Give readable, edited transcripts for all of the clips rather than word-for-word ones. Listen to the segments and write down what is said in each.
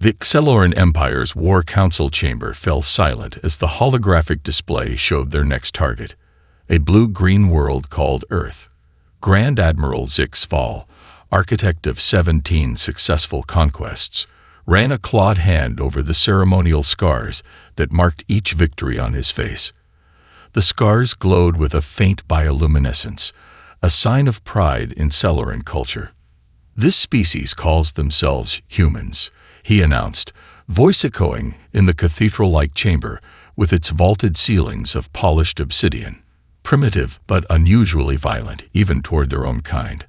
The Acceloran Empire's War Council chamber fell silent as the holographic display showed their next target, a blue-green world called Earth. Grand Admiral Zix Val, architect of 17 successful conquests, ran a clawed hand over the ceremonial scars that marked each victory on his face. The scars glowed with a faint bioluminescence, a sign of pride in Acceloran culture. "This species calls themselves humans," he announced, voice echoing in the cathedral-like chamber with its vaulted ceilings of polished obsidian. "Primitive but unusually violent, even toward their own kind.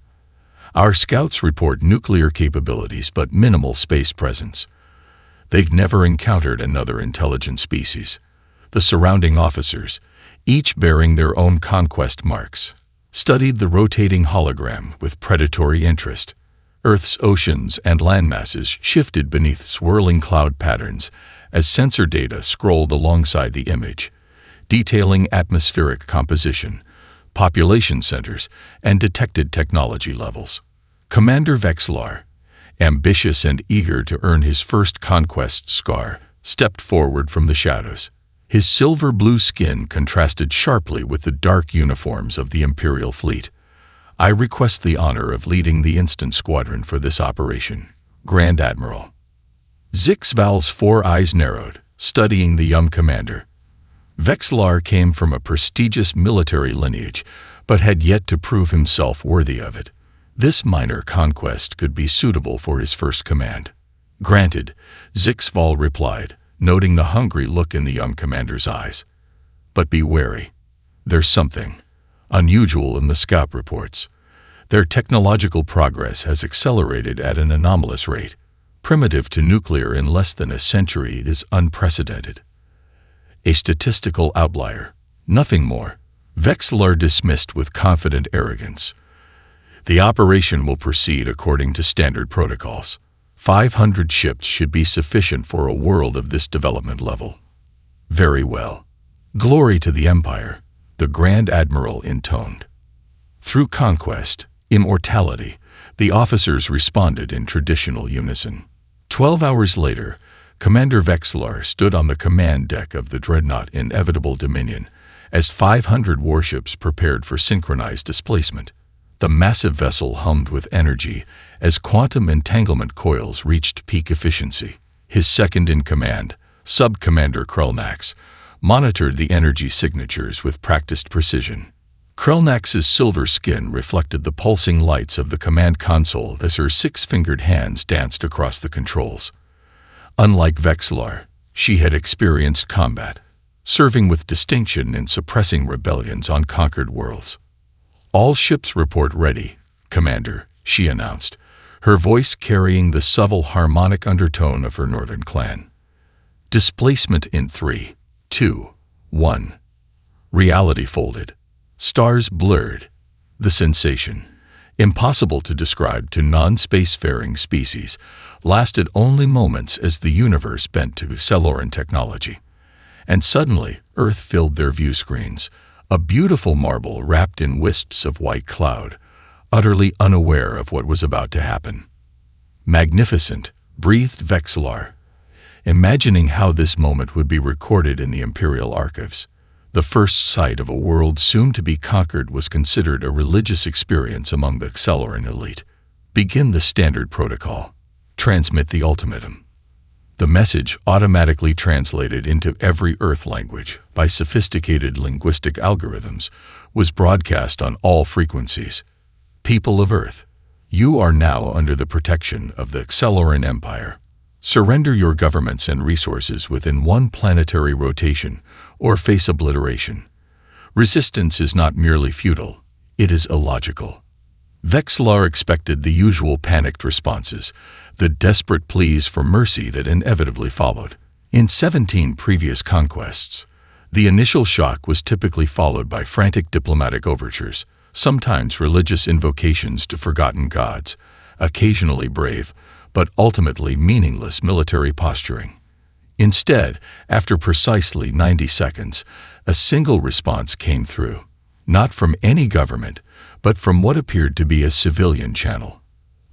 Our scouts report nuclear capabilities but minimal space presence. They've never encountered another intelligent species." The surrounding officers, each bearing their own conquest marks, studied the rotating hologram with predatory interest. Earth's oceans and landmasses shifted beneath swirling cloud patterns as sensor data scrolled alongside the image, detailing atmospheric composition, population centers, and detected technology levels. Commander Vexlar, ambitious and eager to earn his first conquest scar, stepped forward from the shadows. His silver-blue skin contrasted sharply with the dark uniforms of the Imperial fleet. "I request the honor of leading the Instant Squadron for this operation, Grand Admiral." Zix Val's 4 eyes narrowed, studying the young commander. Vexlar came from a prestigious military lineage, but had yet to prove himself worthy of it. This minor conquest could be suitable for his first command. "Granted," Zix Val replied, noting the hungry look in the young commander's eyes. "But be wary. There's something unusual in the scout reports. Their technological progress has accelerated at an anomalous rate. Primitive to nuclear in less than a century is unprecedented. A statistical outlier, nothing more," Vexlar dismissed with confident arrogance. "The operation will proceed according to standard protocols. 500 ships should be sufficient for a world of this development level." "Very well. Glory to the Empire," the Grand Admiral intoned. Through conquest, immortality, the officers responded in traditional unison. 12 hours later, Commander Vexlar stood on the command deck of the dreadnought Inevitable Dominion as 500 warships prepared for synchronized displacement. The massive vessel hummed with energy as quantum entanglement coils reached peak efficiency. His second-in-command, Sub-Commander Krelnax, monitored the energy signatures with practiced precision. Krelnax's silver skin reflected the pulsing lights of the command console as her 6-fingered hands danced across the controls. Unlike Vexlar, she had experienced combat, serving with distinction in suppressing rebellions on conquered worlds. "All ships report ready, Commander," she announced, her voice carrying the subtle harmonic undertone of her northern clan. "Displacement in 3, 2, 1. Reality folded. Stars blurred. The sensation, impossible to describe to non-spacefaring species, lasted only moments as the universe bent to Acceloran technology. And suddenly, Earth filled their view screens, a beautiful marble wrapped in wisps of white cloud, utterly unaware of what was about to happen. "Magnificent," breathed Vexlar, imagining how this moment would be recorded in the Imperial archives. The first sight of a world soon to be conquered was considered a religious experience among the Acceloran elite. "Begin the standard protocol. Transmit the ultimatum." The message, automatically translated into every Earth language by sophisticated linguistic algorithms, was broadcast on all frequencies. "People of Earth, you are now under the protection of the Acceloran Empire. Surrender your governments and resources within one planetary rotation or face obliteration. Resistance is not merely futile, it is illogical." Vexlar expected the usual panicked responses, the desperate pleas for mercy that inevitably followed. In 17 previous conquests, the initial shock was typically followed by frantic diplomatic overtures, sometimes religious invocations to forgotten gods, occasionally brave, but ultimately meaningless military posturing. Instead, after precisely 90 seconds, a single response came through, not from any government, but from what appeared to be a civilian channel.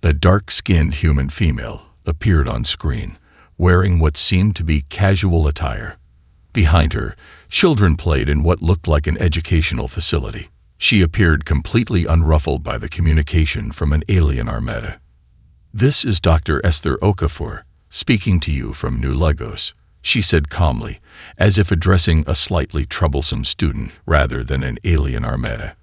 The dark-skinned human female appeared on screen, wearing what seemed to be casual attire. Behind her, children played in what looked like an educational facility. She appeared completely unruffled by the communication from an alien armada. "This is Dr. Esther Okafor, speaking to you from New Lagos," she said calmly, as if addressing a slightly troublesome student rather than an alien armada.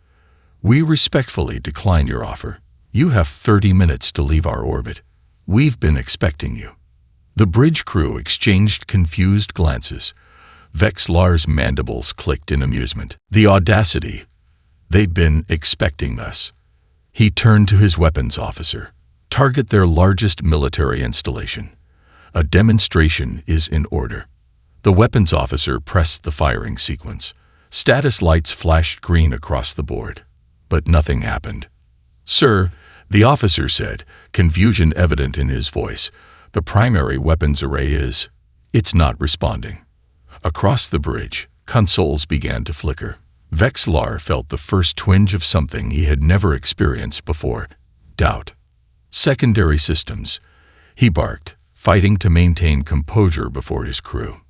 "We respectfully decline your offer. You have 30 minutes to leave our orbit. We've been expecting you." The bridge crew exchanged confused glances. Vexlar's mandibles clicked in amusement. The audacity! They'd been expecting us. He turned to his weapons officer. "Target their largest military installation. A demonstration is in order." The weapons officer pressed the firing sequence. Status lights flashed green across the board. But nothing happened. "Sir," the officer said, confusion evident in his voice, "the primary weapons array is... it's not responding." Across the bridge, consoles began to flicker. Vexlar felt the first twinge of something he had never experienced before: doubt. "Secondary systems," he barked, fighting to maintain composure before his crew.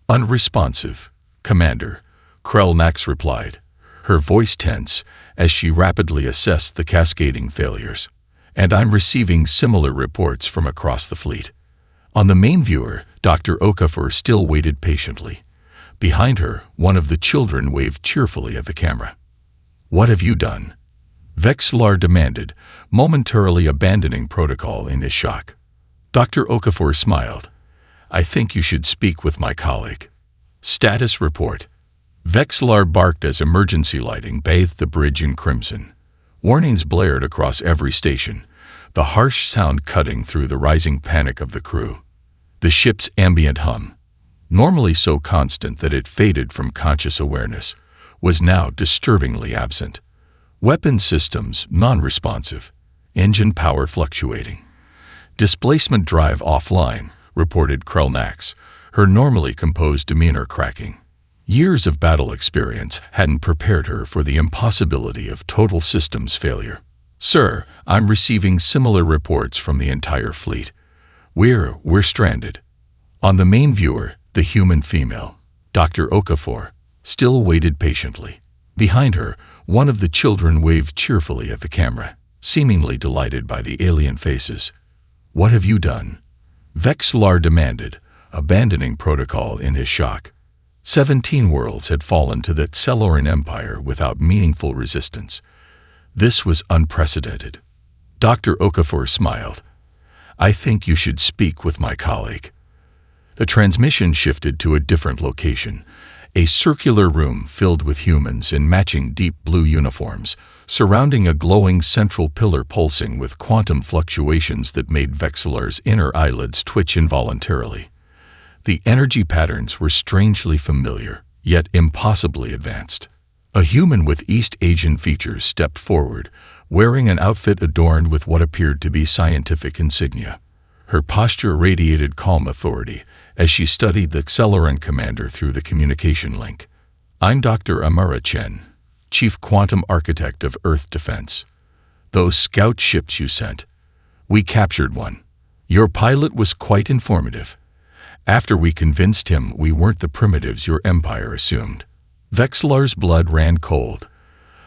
"Unresponsive, Commander," Krelnax replied, her voice tense as she rapidly assessed the cascading failures. "And I'm receiving similar reports from across the fleet." On the main viewer, Dr. Okafor still waited patiently. Behind her, one of the children waved cheerfully at the camera. "What have you done?" Vexlar demanded, momentarily abandoning protocol in his shock. Dr. Okafor smiled. "I think you should speak with my colleague." Status report. Vexlar barked as emergency lighting bathed the bridge in crimson. Warnings blared across every station, the harsh sound cutting through the rising panic of the crew. The ship's ambient hum, normally so constant that it faded from conscious awareness, was now disturbingly absent. Weapon systems non-responsive, engine power fluctuating. "Displacement drive offline," reported Krelnax, her normally composed demeanor cracking. Years of battle experience hadn't prepared her for the impossibility of total systems failure. "Sir, I'm receiving similar reports from the entire fleet. We're stranded." On the main viewer, the human female, Dr. Okafor, still waited patiently. Behind her, one of the children waved cheerfully at the camera, seemingly delighted by the alien faces. "What have you done?" Vexlar demanded, abandoning protocol in his shock. 17 worlds had fallen to the Celoran Empire without meaningful resistance. This was unprecedented. Dr. Okafor smiled. "I think you should speak with my colleague." The transmission shifted to a different location, a circular room filled with humans in matching deep blue uniforms, surrounding a glowing central pillar pulsing with quantum fluctuations that made Vexlar's inner eyelids twitch involuntarily. The energy patterns were strangely familiar, yet impossibly advanced. A human with East Asian features stepped forward, wearing an outfit adorned with what appeared to be scientific insignia. Her posture radiated calm authority as she studied the Celoran commander through the communication link. "I'm Dr. Amara Chen, Chief Quantum Architect of Earth Defense. Those scout ships you sent, we captured one. Your pilot was quite informative. After we convinced him we weren't the primitives your empire assumed." Vexlar's blood ran cold.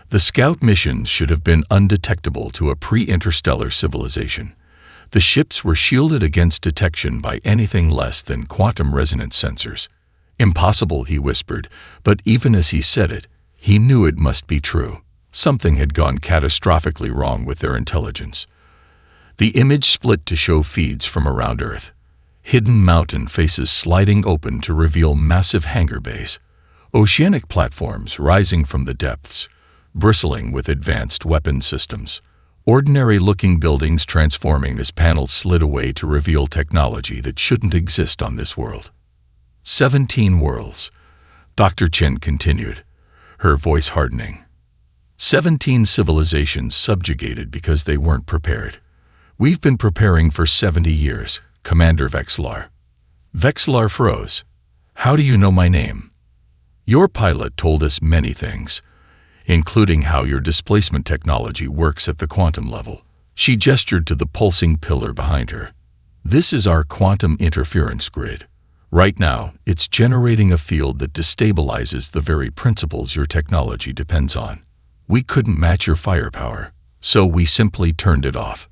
The scout missions should have been undetectable to a pre-interstellar civilization. The ships were shielded against detection by anything less than quantum resonance sensors. "Impossible," he whispered, but even as he said it, he knew it must be true. Something had gone catastrophically wrong with their intelligence. The image split to show feeds from around Earth. Hidden mountain faces sliding open to reveal massive hangar bays. Oceanic platforms rising from the depths, bristling with advanced weapon systems. Ordinary-looking buildings transforming as panels slid away to reveal technology that shouldn't exist on this world. 17 worlds, Dr. Chen continued, her voice hardening. 17 civilizations subjugated because they weren't prepared. "We've been preparing for 70 years, Commander Vexlar." Vexlar froze. "How do you know my name?" "Your pilot told us many things, including how your displacement technology works at the quantum level." She gestured to the pulsing pillar behind her. This is our quantum interference grid. Right now, it's generating a field that destabilizes the very principles your technology depends on. We couldn't match your firepower, so we simply turned it off.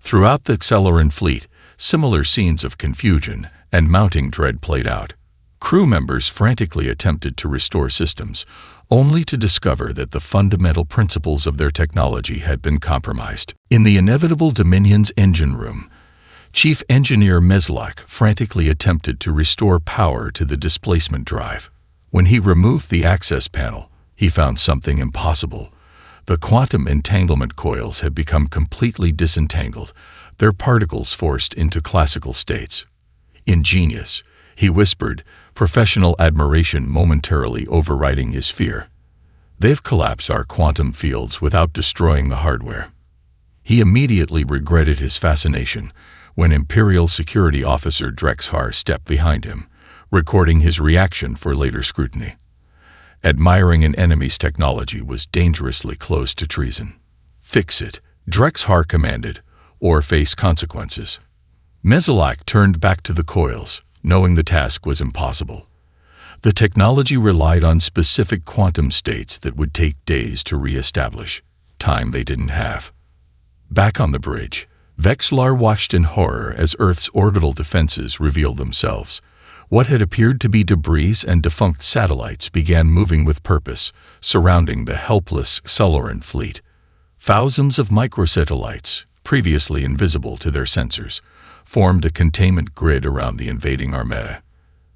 Throughout the Accelerant fleet, similar scenes of confusion and mounting dread played out. Crew members frantically attempted to restore systems, only to discover that the fundamental principles of their technology had been compromised. In the inevitable Dominion's engine room, Chief Engineer Meslak frantically attempted to restore power to the displacement drive. When he removed the access panel, he found something impossible. The quantum entanglement coils had become completely disentangled, their particles forced into classical states. Ingenious, he whispered, professional admiration momentarily overriding his fear. They've collapsed our quantum fields without destroying the hardware. He immediately regretted his fascination when Imperial Security Officer Drexhar stepped behind him, recording his reaction for later scrutiny. Admiring an enemy's technology was dangerously close to treason. Fix it, Drexhar commanded, or face consequences. Meslak turned back to the coils, knowing the task was impossible. The technology relied on specific quantum states that would take days to re-establish, time they didn't have. Back on the bridge, Vexlar watched in horror as Earth's orbital defenses revealed themselves. What had appeared to be debris and defunct satellites began moving with purpose, surrounding the helpless Accelerant fleet. Thousands of microsatellites, previously invisible to their sensors, formed a containment grid around the invading armada.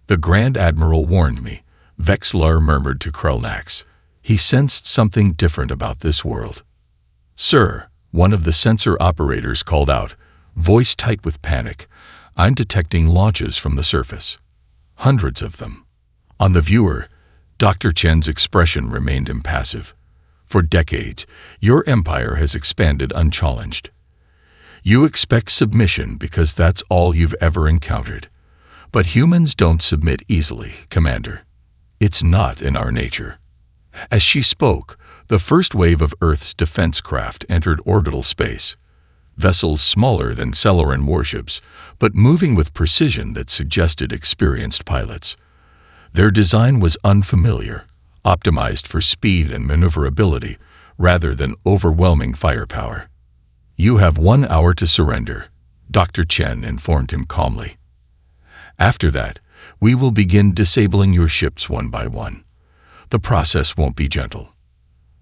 The Grand Admiral warned me, Vexlar murmured to Krelnax. He sensed something different about this world. Sir, one of the sensor operators called out, voice tight with panic, I'm detecting launches from the surface. Hundreds of them. On the viewer, Dr. Chen's expression remained impassive. For decades, your empire has expanded unchallenged. You expect submission because that's all you've ever encountered. But humans don't submit easily, Commander. It's not in our nature. As she spoke, the first wave of Earth's defense craft entered orbital space. Vessels smaller than Accelerant warships, but moving with precision that suggested experienced pilots. Their design was unfamiliar, optimized for speed and maneuverability rather than overwhelming firepower. You have 1 hour to surrender, Dr. Chen informed him calmly. After that, we will begin disabling your ships one by one. The process won't be gentle.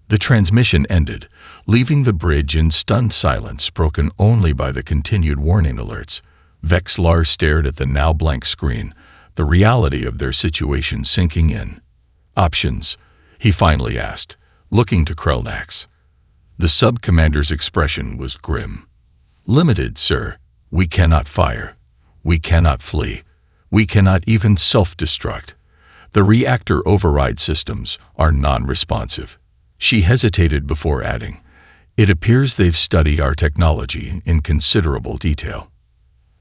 The transmission ended, leaving the bridge in stunned silence broken only by the continued warning alerts. Vexlar stared at the now blank screen, the reality of their situation sinking in. Options, he finally asked, looking to Krelnax. The sub-commander's expression was grim. Limited, sir. We cannot fire. We cannot flee. We cannot even self-destruct. The reactor override systems are non-responsive. She hesitated before adding, it appears they've studied our technology in considerable detail.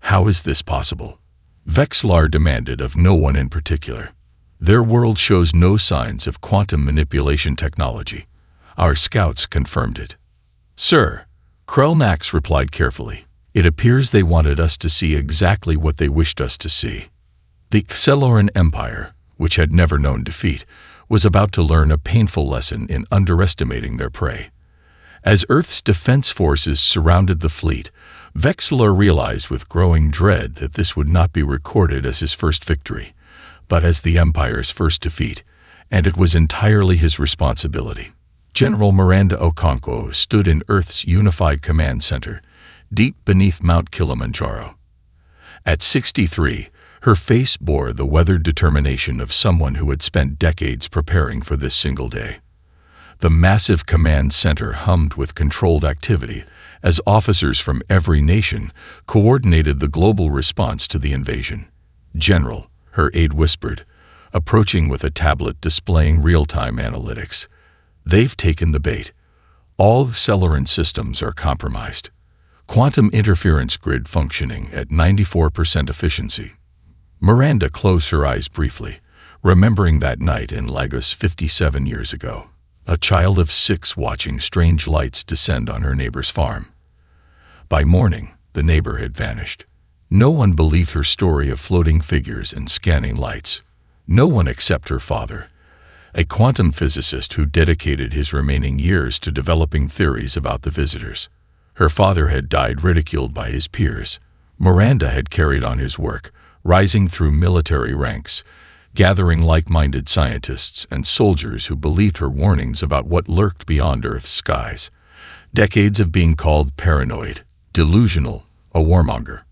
How is this possible? Vexlar demanded of no one in particular. Their world shows no signs of quantum manipulation technology. Our scouts confirmed it. Sir, Krelnax replied carefully, it appears they wanted us to see exactly what they wished us to see. The Accelerant Empire, which had never known defeat, was about to learn a painful lesson in underestimating their prey. As Earth's defense forces surrounded the fleet, Vexlar realized with growing dread that this would not be recorded as his first victory, but as the Empire's first defeat, and it was entirely his responsibility. General Miranda Okonkwo stood in Earth's unified command center, deep beneath Mount Kilimanjaro. At 63, her face bore the weathered determination of someone who had spent decades preparing for this single day. The massive command center hummed with controlled activity as officers from every nation coordinated the global response to the invasion. General, her aide whispered, approaching with a tablet displaying real-time analytics. They've taken the bait. All Accelerant systems are compromised. Quantum interference grid functioning at 94% efficiency. Miranda closed her eyes briefly, remembering that night in Lagos 57 years ago, a child of 6 watching strange lights descend on her neighbor's farm. By morning, the neighbor had vanished. No one believed her story of floating figures and scanning lights. No one except her father, a quantum physicist who dedicated his remaining years to developing theories about the visitors. Her father had died ridiculed by his peers. Miranda had carried on his work, rising through military ranks, gathering like-minded scientists and soldiers who believed her warnings about what lurked beyond Earth's skies. Decades of being called paranoid, delusional, a warmonger.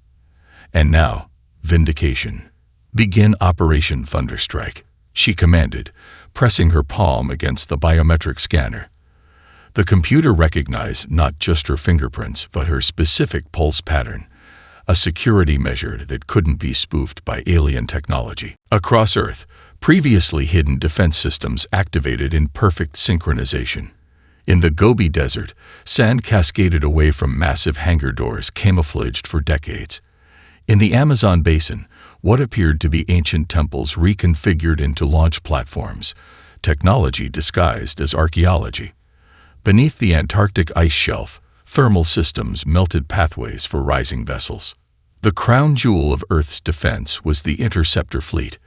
And now, vindication. "Begin Operation Thunderstrike," she commanded, pressing her palm against the biometric scanner. The computer recognized not just her fingerprints, but her specific pulse pattern, a security measure that couldn't be spoofed by alien technology. Across Earth, previously hidden defense systems activated in perfect synchronization. In the Gobi Desert, sand cascaded away from massive hangar doors camouflaged for decades. In the Amazon basin, what appeared to be ancient temples reconfigured into launch platforms, technology disguised as archaeology. Beneath the Antarctic ice shelf, thermal systems melted pathways for rising vessels. The crown jewel of Earth's defense was the Interceptor fleet,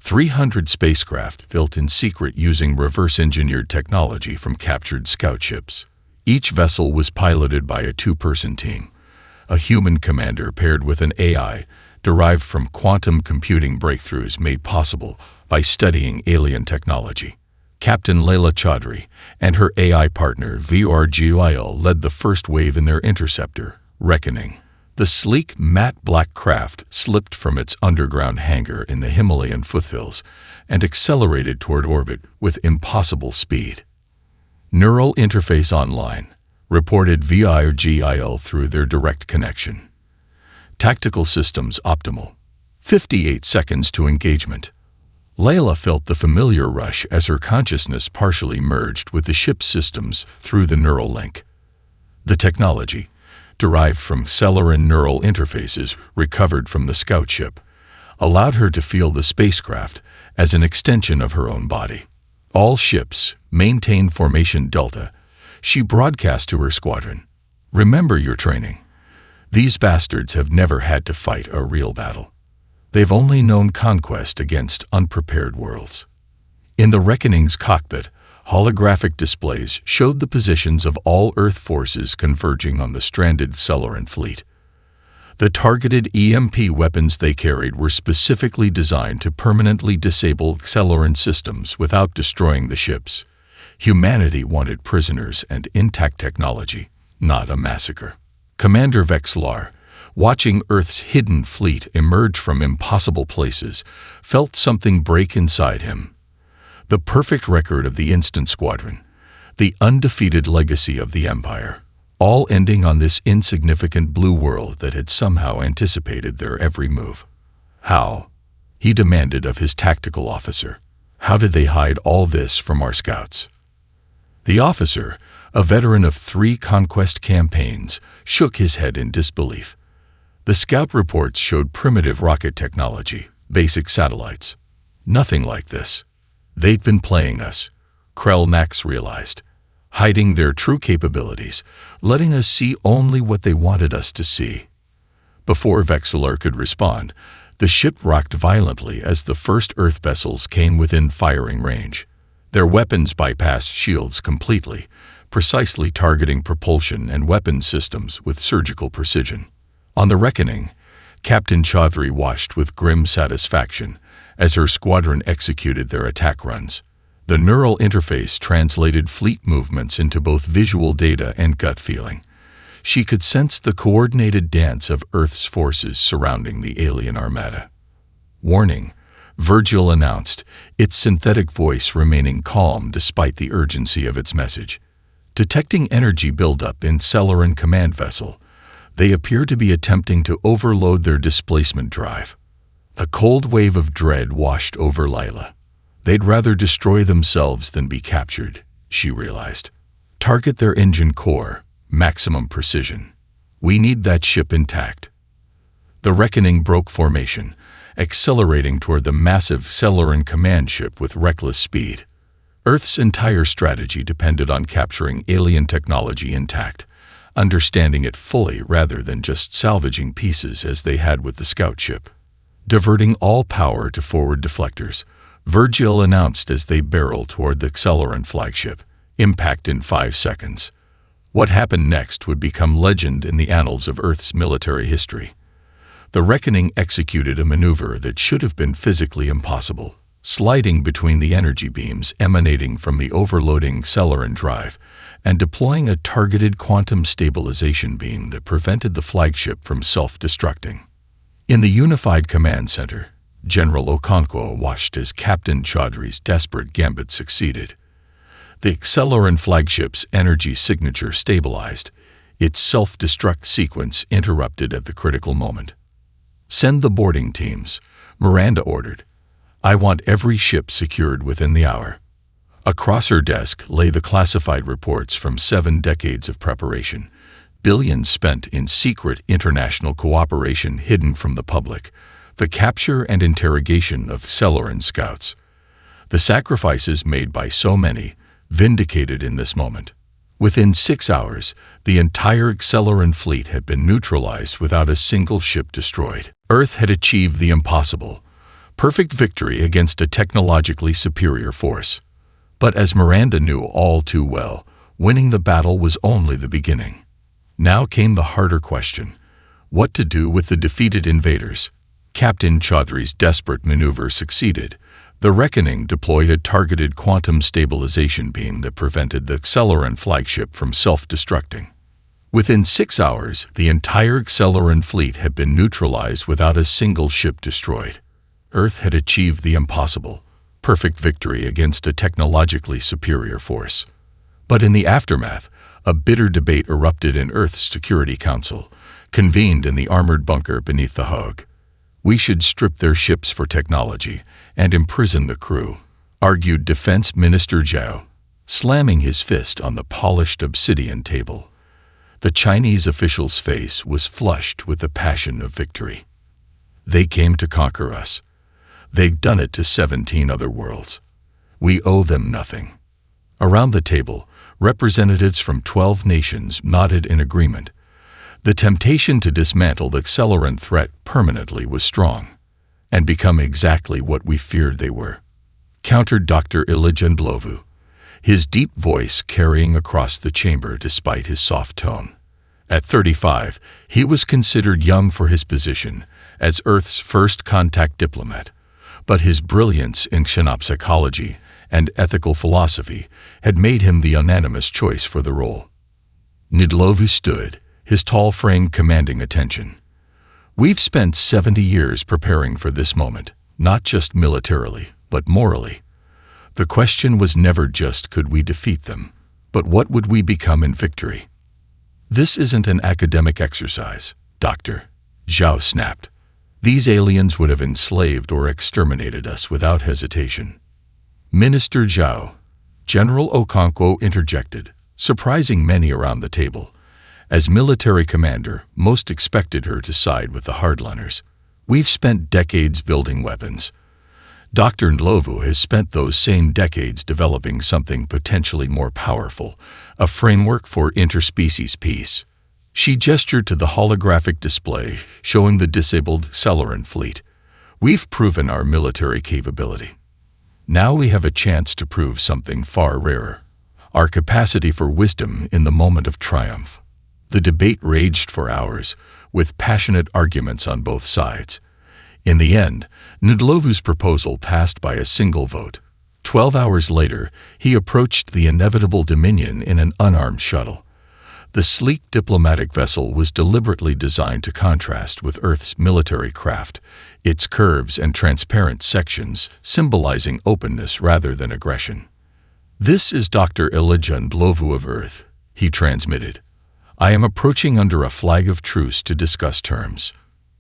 300 spacecraft built in secret using reverse-engineered technology from captured scout ships. Each vessel was piloted by a two-person team, a human commander paired with an AI derived from quantum computing breakthroughs made possible by studying alien technology. Captain Layla Chaudhry and her AI partner VRGIL led the first wave in their Interceptor, Reckoning. The sleek, matte black craft slipped from its underground hangar in the Himalayan foothills and accelerated toward orbit with impossible speed. Neural interface online, reported VRGIL through their direct connection. Tactical systems optimal. 58 seconds to engagement. Layla felt the familiar rush as her consciousness partially merged with the ship's systems through the neural link. The technology, derived from Celeron neural interfaces recovered from the scout ship, allowed her to feel the spacecraft as an extension of her own body. All ships maintain formation Delta, she broadcast to her squadron. "Remember your training. These bastards have never had to fight a real battle. They've only known conquest against unprepared worlds." In the Reckoning's cockpit, holographic displays showed the positions of all Earth forces converging on the stranded Celeron fleet. The targeted EMP weapons they carried were specifically designed to permanently disable Celeron systems without destroying the ships. Humanity wanted prisoners and intact technology, not a massacre. Commander Vexlar, watching Earth's hidden fleet emerge from impossible places, felt something break inside him. The perfect record of the Instant Squadron, the undefeated legacy of the Empire, all ending on this insignificant blue world that had somehow anticipated their every move. How? He demanded of his tactical officer. How did they hide all this from our scouts? The officer, a veteran of 3 conquest campaigns, shook his head in disbelief. The scout reports showed primitive rocket technology, basic satellites. Nothing like this. They'd been playing us, Krell-Nax realized, hiding their true capabilities, letting us see only what they wanted us to see. Before Vexlar could respond, the ship rocked violently as the first Earth vessels came within firing range. Their weapons bypassed shields completely, precisely targeting propulsion and weapon systems with surgical precision. On the Reckoning, Captain Chaudhry watched with grim satisfaction as her squadron executed their attack runs. The neural interface translated fleet movements into both visual data and gut feeling. She could sense the coordinated dance of Earth's forces surrounding the alien armada. "Warning," Virgil announced, its synthetic voice remaining calm despite the urgency of its message. Detecting energy buildup in Celeron command vessel, they appear to be attempting to overload their displacement drive. A cold wave of dread washed over Layla. They'd rather destroy themselves than be captured, she realized. Target their engine core, maximum precision. We need that ship intact. The Reckoning broke formation, accelerating toward the massive Celeron command ship with reckless speed. Earth's entire strategy depended on capturing alien technology intact, understanding it fully rather than just salvaging pieces as they had with the scout ship. Diverting all power to forward deflectors, Virgil announced as they barreled toward the Accelerant flagship. Impact in 5 seconds. What happened next would become legend in the annals of Earth's military history. The Reckoning executed a maneuver that should have been physically impossible, sliding between the energy beams emanating from the overloading Accelerant drive and deploying a targeted quantum stabilization beam that prevented the flagship from self-destructing. In the Unified Command Center, General Okonkwo watched as Captain Chaudhry's desperate gambit succeeded. The Accelerant flagship's energy signature stabilized, its self-destruct sequence interrupted at the critical moment. "Send the boarding teams," Miranda ordered. "I want every ship secured within the hour." Across her desk lay the classified reports from 7 decades of preparation, billions spent in secret international cooperation hidden from the public, the capture and interrogation of Accelerant scouts. The sacrifices made by so many, vindicated in this moment. Within 6 hours, the entire Accelerant fleet had been neutralized without a single ship destroyed. Earth had achieved the impossible, perfect victory against a technologically superior force. But as Miranda knew all too well, winning the battle was only the beginning. Now came the harder question: what to do with the defeated invaders? Captain Chaudhry's desperate maneuver succeeded. The Reckoning deployed a targeted quantum stabilization beam that prevented the Accelerant flagship from self-destructing. Within 6 hours, the entire Accelerant fleet had been neutralized without a single ship destroyed. Earth had achieved the impossible, perfect victory against a technologically superior force. But in the aftermath, a bitter debate erupted in Earth's Security Council, convened in the armored bunker beneath the Hague. "We should strip their ships for technology and imprison the crew," argued Defense Minister Zhao, slamming his fist on the polished obsidian table. The Chinese official's face was flushed with the passion of victory. "They came to conquer us. They've done it to 17 other worlds. We owe them nothing." Around the table, representatives from 12 nations nodded in agreement. The temptation to dismantle the Accelerant threat permanently was strong, and become exactly what we feared they were, countered Dr. Ilijan Blovu, his deep voice carrying across the chamber despite his soft tone. At 35, he was considered young for his position as Earth's first contact diplomat, but his brilliance in xenopsychology and ethical philosophy had made him the unanimous choice for the role. Ndlovu stood, his tall frame commanding attention. "We've spent 70 years preparing for this moment, not just militarily, but morally. The question was never just could we defeat them, but what would we become in victory?" "This isn't an academic exercise, Doctor," Zhao snapped. "These aliens would have enslaved or exterminated us without hesitation." "Minister Zhao," General Okonkwo interjected, surprising many around the table. As military commander, most expected her to side with the hardliners. "We've spent decades building weapons. Dr. Ndlovu has spent those same decades developing something potentially more powerful, a framework for interspecies peace." She gestured to the holographic display showing the disabled Accelerant fleet. "We've proven our military capability. Now we have a chance to prove something far rarer: our capacity for wisdom in the moment of triumph." The debate raged for hours, with passionate arguments on both sides. In the end, Ndlovu's proposal passed by a single vote. 12 hours later, he approached the inevitable Dominion in an unarmed shuttle. The sleek diplomatic vessel was deliberately designed to contrast with Earth's military craft, its curves and transparent sections symbolizing openness rather than aggression. "This is Dr. Ilijan Blovu of Earth," he transmitted. "I am approaching under a flag of truce to discuss terms."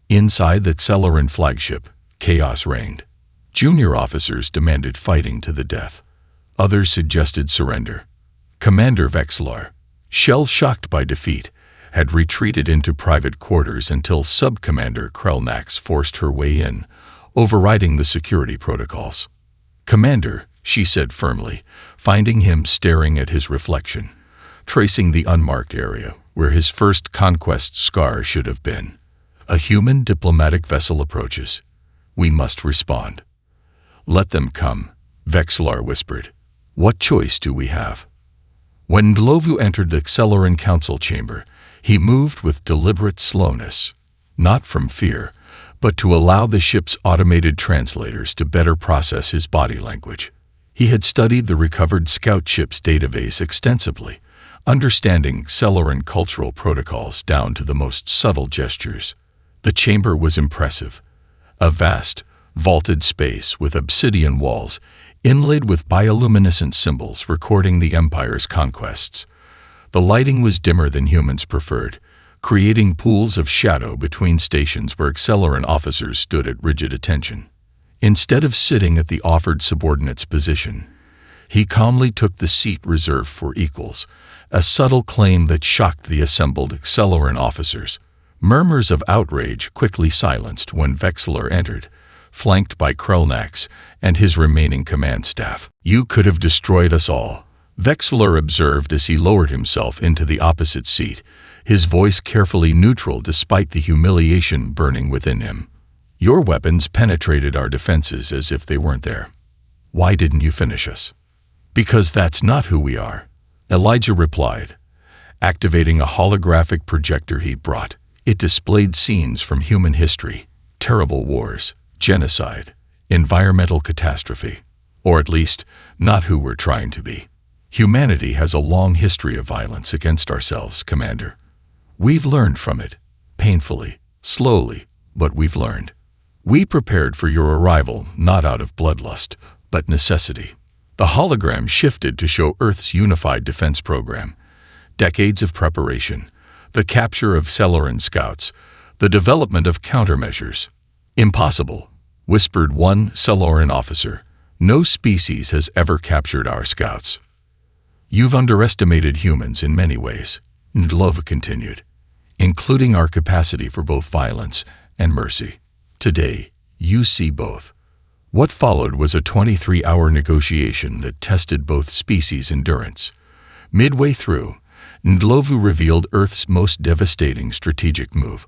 Inside the Accelerant flagship, chaos reigned. Junior officers demanded fighting to the death. Others suggested surrender. Commander Vexlar, shell-shocked by defeat, had retreated into private quarters until Sub-Commander Krelnax forced her way in, overriding the security protocols. "Commander," she said firmly, finding him staring at his reflection, tracing the unmarked area where his first conquest scar should have been. A human diplomatic vessel approaches. We must respond. Let them come, Vexlar whispered. What choice do we have? When Ndlovu entered the Accelerant Council chamber, he moved with deliberate slowness, not from fear, but to allow the ship's automated translators to better process his body language. He had studied the recovered scout ship's database extensively, understanding Accelerant cultural protocols down to the most subtle gestures. The chamber was impressive. A vast, vaulted space with obsidian walls, inlaid with bioluminescent symbols recording the Empire's conquests. The lighting was dimmer than humans preferred, creating pools of shadow between stations where Accelerant officers stood at rigid attention. Instead of sitting at the offered subordinate's position, he calmly took the seat reserved for equals, a subtle claim that shocked the assembled Accelerant officers. Murmurs of outrage quickly silenced when Vexlar entered, flanked by Krelnax and his remaining command staff. You could have destroyed us all, Vexlar observed as he lowered himself into the opposite seat, his voice carefully neutral despite the humiliation burning within him. Your weapons penetrated our defenses as if they weren't there. Why didn't you finish us? Because that's not who we are, Elijah replied, activating a holographic projector he'd brought. It displayed scenes from human history, terrible wars, genocide, environmental catastrophe, or at least, not who we're trying to be. Humanity has a long history of violence against ourselves, Commander. We've learned from it, painfully, slowly, but we've learned. We prepared for your arrival not out of bloodlust, but necessity. The hologram shifted to show Earth's unified defense program. Decades of preparation, the capture of Accelerant scouts, the development of countermeasures. Impossible, whispered one Accelerant officer. No species has ever captured our scouts. You've underestimated humans in many ways, Ndlovu continued, including our capacity for both violence and mercy. Today, you see both. What followed was a 23-hour negotiation that tested both species' endurance. Midway through, Ndlovu revealed Earth's most devastating strategic move.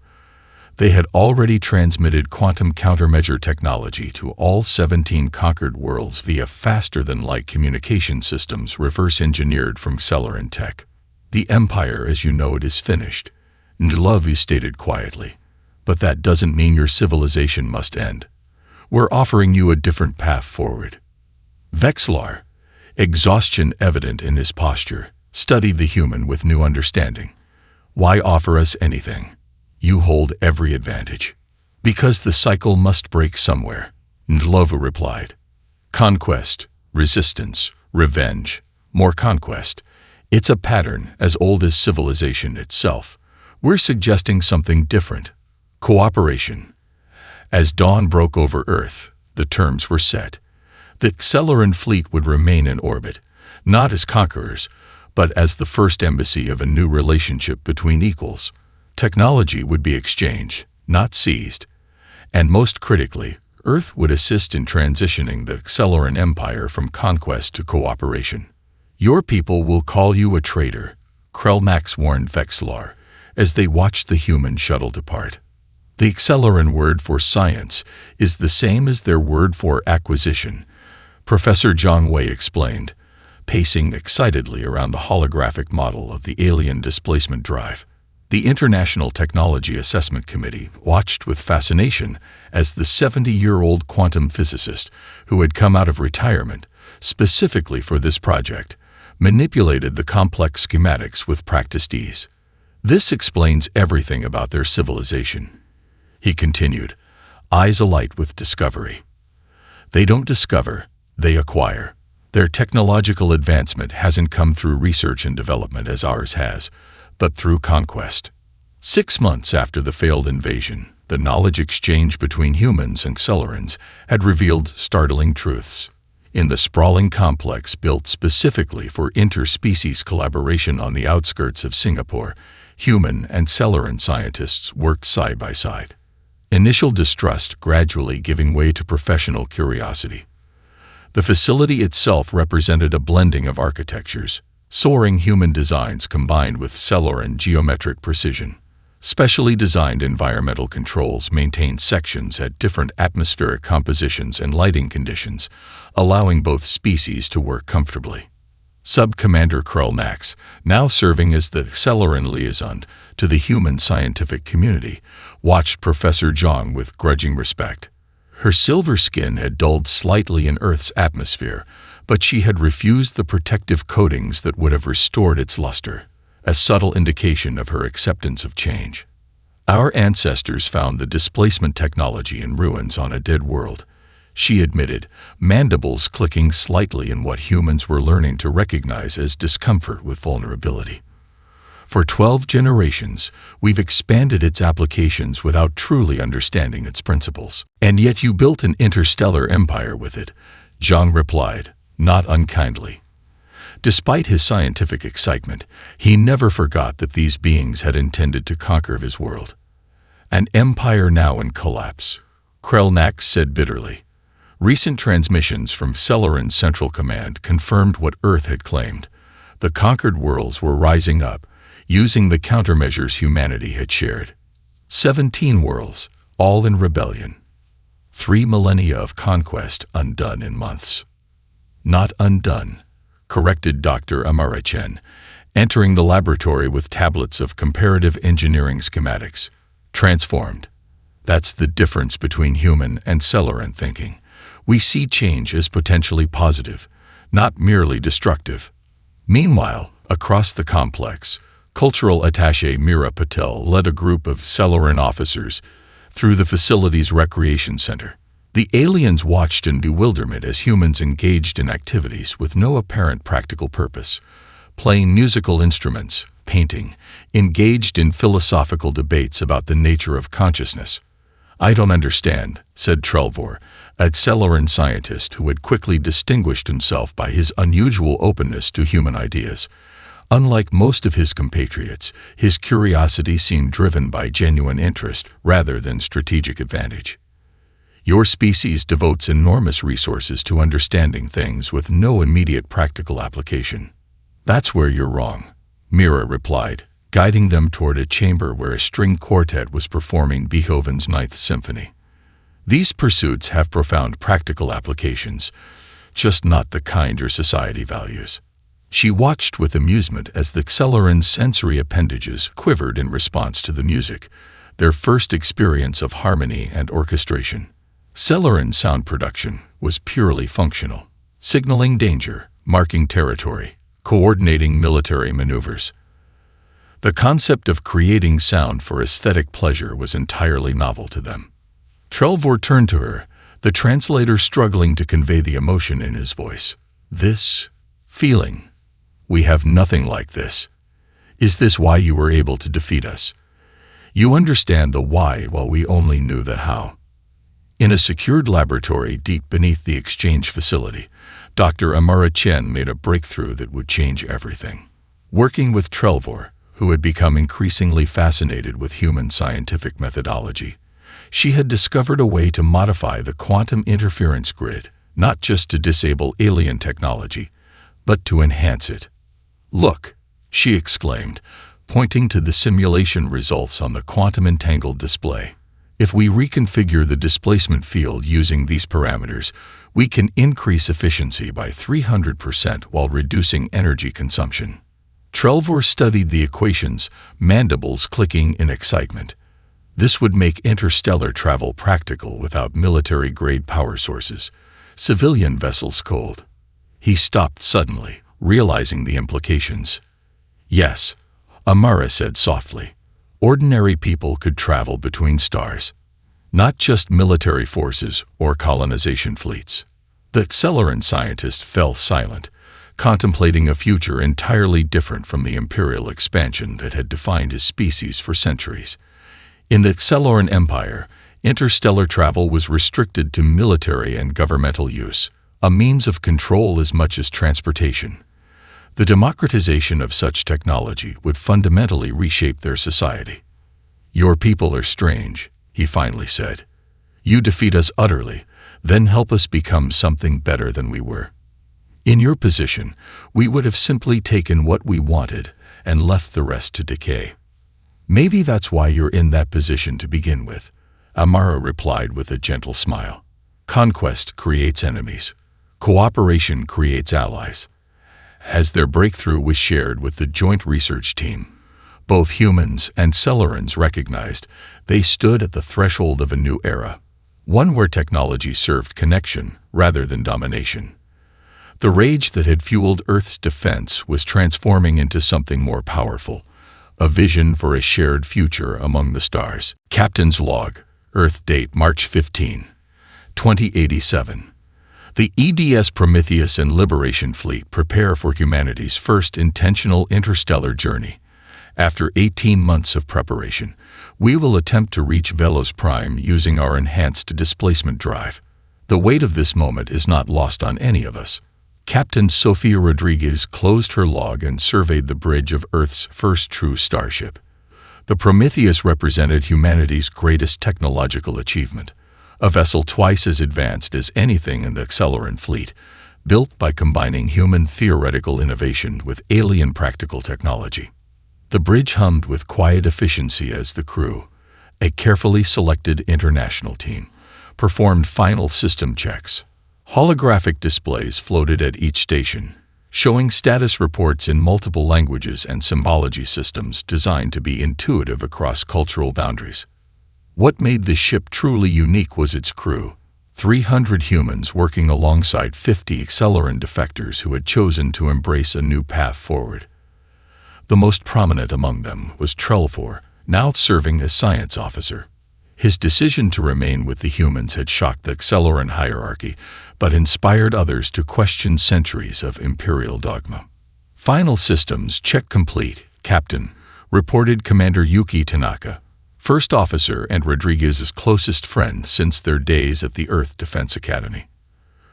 They had already transmitted quantum countermeasure technology to all 17 conquered worlds via faster-than-light communication systems reverse-engineered from Accelerant tech. The Empire, as you know it, is finished, Ndlovu stated quietly. But that doesn't mean your civilization must end. We're offering you a different path forward. Vexlar, exhaustion evident in his posture, studied the human with new understanding. Why offer us anything? You hold every advantage. Because the cycle must break somewhere, Ndlovu replied. Conquest, resistance, revenge, more conquest. It's a pattern as old as civilization itself. We're suggesting something different. Cooperation. As dawn broke over Earth, the terms were set. The Accelerant fleet would remain in orbit, not as conquerors, but as the first embassy of a new relationship between equals. Technology would be exchanged, not seized. And most critically, Earth would assist in transitioning the Accelerant Empire from conquest to cooperation. Your people will call you a traitor, Krelnax warned Vexlar, as they watched the human shuttle depart. The Accelerant word for science is the same as their word for acquisition, Professor John Way explained, pacing excitedly around the holographic model of the alien displacement drive. The International Technology Assessment Committee watched with fascination as the 70-year-old quantum physicist, who had come out of retirement specifically for this project, manipulated the complex schematics with practiced ease. This explains everything about their civilization, he continued, eyes alight with discovery. They don't discover, they acquire. Their technological advancement hasn't come through research and development as ours has, but through conquest. 6 months after the failed invasion, the knowledge exchange between humans and Accelerants had revealed startling truths. In the sprawling complex built specifically for interspecies collaboration on the outskirts of Singapore, human and Accelerant scientists worked side by side. Initial distrust gradually giving way to professional curiosity. The facility itself represented a blending of architectures, Soaring human designs combined with Celoran geometric precision. Specially designed environmental controls maintain sections at different atmospheric compositions and lighting conditions, allowing both species to work comfortably. Sub-Commander Krellnax, now serving as the Celoran liaison to the human scientific community, watched Professor Zhang with grudging respect. Her silver skin had dulled slightly in Earth's atmosphere, but she had refused the protective coatings that would have restored its luster, a subtle indication of her acceptance of change. Our ancestors found the displacement technology in ruins on a dead world, she admitted, mandibles clicking slightly in what humans were learning to recognize as discomfort with vulnerability. For 12 generations, we've expanded its applications without truly understanding its principles. And yet you built an interstellar empire with it, Zhang replied, not unkindly. Despite his scientific excitement, he never forgot that these beings had intended to conquer his world. An empire now in collapse, Krellnax said bitterly. Recent transmissions from Celoran's Central Command confirmed what Earth had claimed. The conquered worlds were rising up, using the countermeasures humanity had shared. 17 worlds, all in rebellion. 3 millennia of conquest undone in months. Not undone, corrected Dr. Amara Chen, entering the laboratory with tablets of comparative engineering schematics. Transformed. That's the difference between human and Celoran thinking. We see change as potentially positive, not merely destructive. Meanwhile, across the complex, Cultural Attaché Mira Patel led a group of Celoran officers through the facility's recreation center. The aliens watched in bewilderment as humans engaged in activities with no apparent practical purpose, playing musical instruments, painting, engaged in philosophical debates about the nature of consciousness. I don't understand, said Trelvor, a Celoran scientist who had quickly distinguished himself by his unusual openness to human ideas. Unlike most of his compatriots, his curiosity seemed driven by genuine interest rather than strategic advantage. Your species devotes enormous resources to understanding things with no immediate practical application. That's where you're wrong, Mira replied, guiding them toward a chamber where a string quartet was performing Beethoven's Ninth Symphony. These pursuits have profound practical applications, just not the kind your society values. She watched with amusement as the Celoran's sensory appendages quivered in response to the music, their first experience of harmony and orchestration. Celoran sound production was purely functional, signaling danger, marking territory, coordinating military maneuvers. The concept of creating sound for aesthetic pleasure was entirely novel to them. Trelvor turned to her, the translator struggling to convey the emotion in his voice. This feeling. We have nothing like this. Is this why you were able to defeat us? You understand the why while we only knew the how. In a secured laboratory deep beneath the exchange facility, Dr. Amara Chen made a breakthrough that would change everything. Working with Trelvor, who had become increasingly fascinated with human scientific methodology, she had discovered a way to modify the quantum interference grid, not just to disable alien technology, but to enhance it. Look, she exclaimed, pointing to the simulation results on the quantum entangled display. If we reconfigure the displacement field using these parameters, we can increase efficiency by 300% while reducing energy consumption. Trelvor studied the equations, mandibles clicking in excitement. This would make interstellar travel practical without military-grade power sources, civilian vessels cold. He stopped suddenly, realizing the implications. Yes, Amara said softly. Ordinary people could travel between stars, not just military forces or colonization fleets. The Celoran scientist fell silent, contemplating a future entirely different from the imperial expansion that had defined his species for centuries. In the Celoran Empire, interstellar travel was restricted to military and governmental use, a means of control as much as transportation. The democratization of such technology would fundamentally reshape their society. Your people are strange, he finally said. You defeat us utterly, then help us become something better than we were. In your position, we would have simply taken what we wanted and left the rest to decay. Maybe that's why you're in that position to begin with, Amara replied with a gentle smile. Conquest creates enemies. Cooperation creates allies. As their breakthrough was shared with the joint research team, both humans and Cellorans recognized they stood at the threshold of a new era, one where technology served connection rather than domination. The rage that had fueled Earth's defense was transforming into something more powerful, a vision for a shared future among the stars. Captain's Log, Earth date March 15, 2087. The EDS Prometheus and Liberation Fleet prepare for humanity's first intentional interstellar journey. After 18 months of preparation, we will attempt to reach Velos Prime using our enhanced displacement drive. The weight of this moment is not lost on any of us. Captain Sofia Rodriguez closed her log and surveyed the bridge of Earth's first true starship. The Prometheus represented humanity's greatest technological achievement, a vessel twice as advanced as anything in the Accelerant fleet, built by combining human theoretical innovation with alien practical technology. The bridge hummed with quiet efficiency as the crew, a carefully selected international team, performed final system checks. Holographic displays floated at each station, showing status reports in multiple languages and symbology systems designed to be intuitive across cultural boundaries. What made this ship truly unique was its crew, 300 humans working alongside 50 Accelerant defectors who had chosen to embrace a new path forward. The most prominent among them was Trelfor, now serving as science officer. His decision to remain with the humans had shocked the Accelerant hierarchy, but inspired others to question centuries of imperial dogma. Final systems check complete, Captain, reported Commander Yuki Tanaka, first officer and Rodriguez's closest friend since their days at the Earth Defense Academy.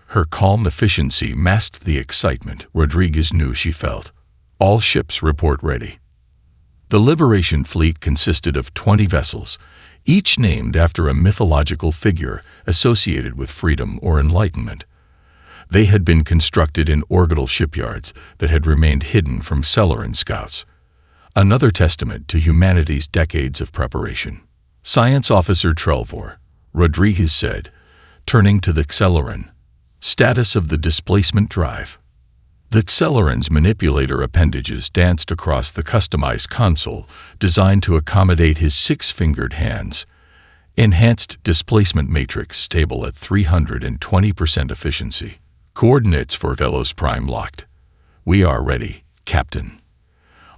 Her calm efficiency masked the excitement Rodriguez knew she felt. All ships report ready. The Liberation Fleet consisted of 20 vessels, each named after a mythological figure associated with freedom or enlightenment. They had been constructed in orbital shipyards that had remained hidden from Cellorant scouts, another testament to humanity's decades of preparation. Science Officer Trelfor, Rodriguez said, turning to the Cellorant. Status of the displacement drive. The Cellorant's manipulator appendages danced across the customized console designed to accommodate his six-fingered hands. Enhanced displacement matrix stable at 320% efficiency. Coordinates for Velos Prime locked. We are ready, Captain.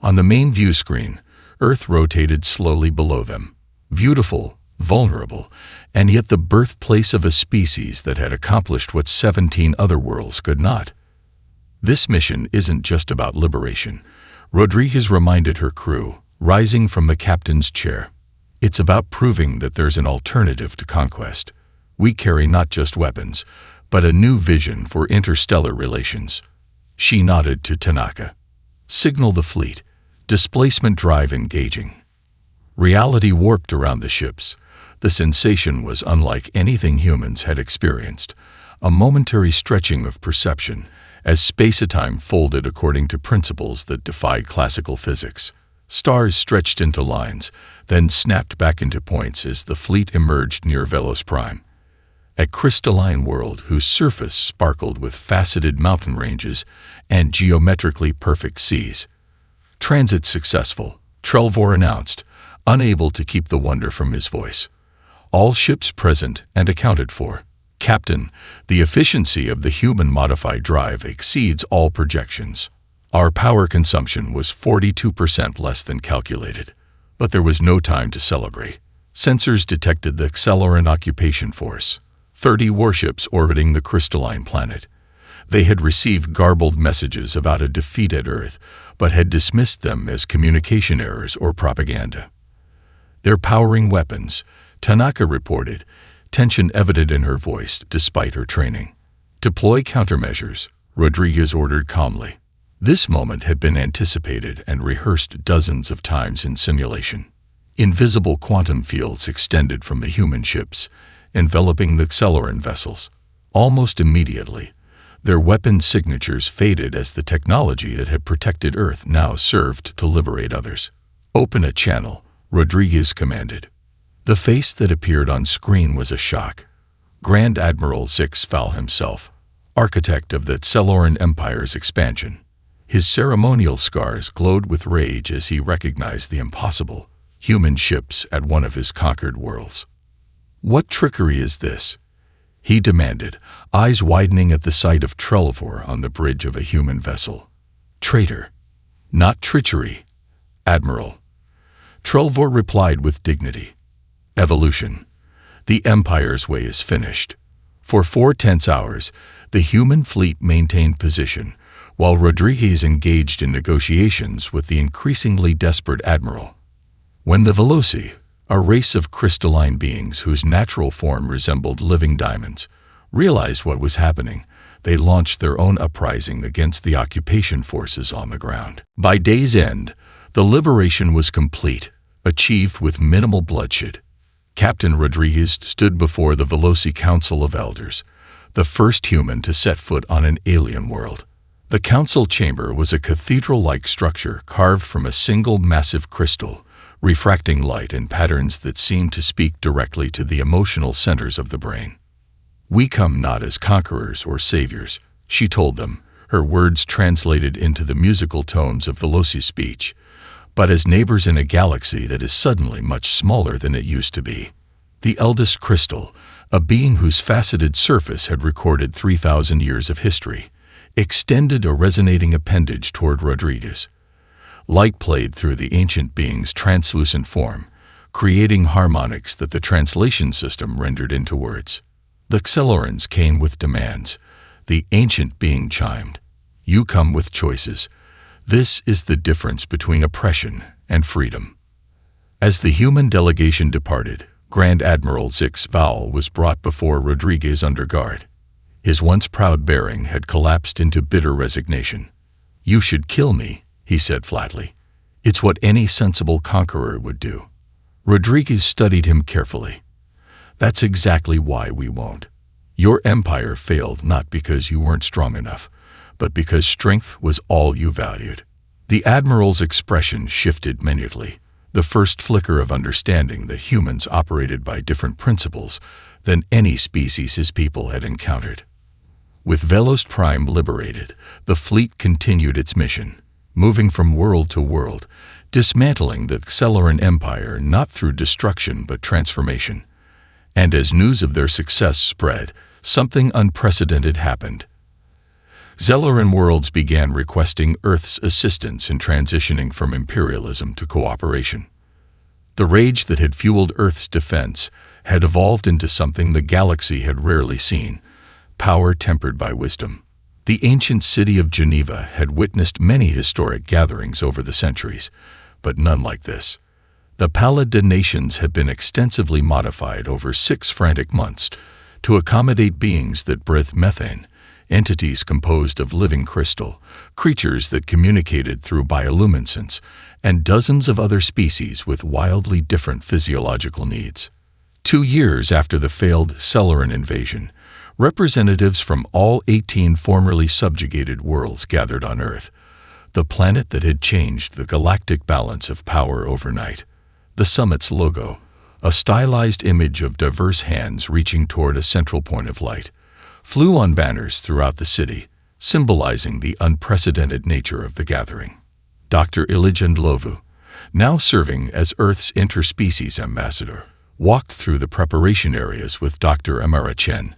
On the main view screen, Earth rotated slowly below them. Beautiful, vulnerable, and yet the birthplace of a species that had accomplished what 17 other worlds could not. This mission isn't just about liberation, Rodriguez reminded her crew, rising from the captain's chair. It's about proving that there's an alternative to conquest. We carry not just weapons, but a new vision for interstellar relations. She nodded to Tanaka. Signal the fleet. Displacement drive engaging. Reality warped around the ships. The sensation was unlike anything humans had experienced, a momentary stretching of perception, as space-time folded according to principles that defied classical physics. Stars stretched into lines, then snapped back into points as the fleet emerged near Velos Prime, a crystalline world whose surface sparkled with faceted mountain ranges and geometrically perfect seas. Transit successful, Trelfor announced, unable to keep the wonder from his voice. All ships present and accounted for. Captain, the efficiency of the human-modified drive exceeds all projections. Our power consumption was 42% less than calculated, but there was no time to celebrate. Sensors detected the Accelerant occupation force, 30 warships orbiting the crystalline planet. They had received garbled messages about a defeat at Earth, but had dismissed them as communication errors or propaganda. They're powering weapons, Tanaka reported, tension evident in her voice despite her training. Deploy countermeasures, Rodriguez ordered calmly. This moment had been anticipated and rehearsed dozens of times in simulation. Invisible quantum fields extended from the human ships, enveloping the Accelerant vessels. Almost immediately, Their weapon signatures faded as the technology that had protected Earth now served to liberate others. "Open a channel," Rodriguez commanded. The face that appeared on screen was a shock. Grand Admiral Zix Val himself, architect of the Celoran Empire's expansion. His ceremonial scars glowed with rage as he recognized the impossible: human ships at one of his conquered worlds. "What trickery is this?" he demanded, eyes widening at the sight of Trelvor on the bridge of a human vessel. "Traitor, not treachery, Admiral," Trelvor replied with dignity. "Evolution. The Empire's way is finished." For 4 tense hours, the human fleet maintained position, while Rodriguez engaged in negotiations with the increasingly desperate Admiral. When the Veloci, a race of crystalline beings whose natural form resembled living diamonds, realized what was happening, they launched their own uprising against the occupation forces on the ground. By day's end, the liberation was complete, achieved with minimal bloodshed. Captain Rodriguez stood before the Veloci Council of Elders, the first human to set foot on an alien world. The council chamber was a cathedral-like structure carved from a single massive crystal, refracting light in patterns that seemed to speak directly to the emotional centers of the brain. "We come not as conquerors or saviors," she told them, her words translated into the musical tones of Veloci's speech, "but as neighbors in a galaxy that is suddenly much smaller than it used to be." The eldest crystal, a being whose faceted surface had recorded 3,000 years of history, extended a resonating appendage toward Rodriguez. Light played through the ancient being's translucent form, creating harmonics that the translation system rendered into words. The Xelorans came with demands. The ancient being chimed, "You come with choices. This is the difference between oppression and freedom." As the human delegation departed, Grand Admiral Zix Val was brought before Rodriguez under guard. His once proud bearing had collapsed into bitter resignation. "You should kill me," he said flatly. "It's what any sensible conqueror would do." Rodriguez studied him carefully. "That's exactly why we won't. Your empire failed not because you weren't strong enough, but because strength was all you valued." The Admiral's expression shifted minutely, the first flicker of understanding that humans operated by different principles than any species his people had encountered. With Velos Prime liberated, the fleet continued its mission, moving from world to world, dismantling the Celoran Empire not through destruction but transformation. And as news of their success spread, something unprecedented happened. Celoran worlds began requesting Earth's assistance in transitioning from imperialism to cooperation. The rage that had fueled Earth's defense had evolved into something the galaxy had rarely seen: power tempered by wisdom. The ancient city of Geneva had witnessed many historic gatherings over the centuries, but none like this. The Pallid nations had been extensively modified over 6 frantic months to accommodate beings that breathed methane, entities composed of living crystal, creatures that communicated through bioluminescence, and dozens of other species with wildly different physiological needs. 2 years after the failed Celoran invasion, representatives from all 18 formerly subjugated worlds gathered on Earth, the planet that had changed the galactic balance of power overnight. The summit's logo, a stylized image of diverse hands reaching toward a central point of light, flew on banners throughout the city, symbolizing the unprecedented nature of the gathering. Dr. Ilijan Lovu, now serving as Earth's interspecies ambassador, walked through the preparation areas with Dr. Amara Chen,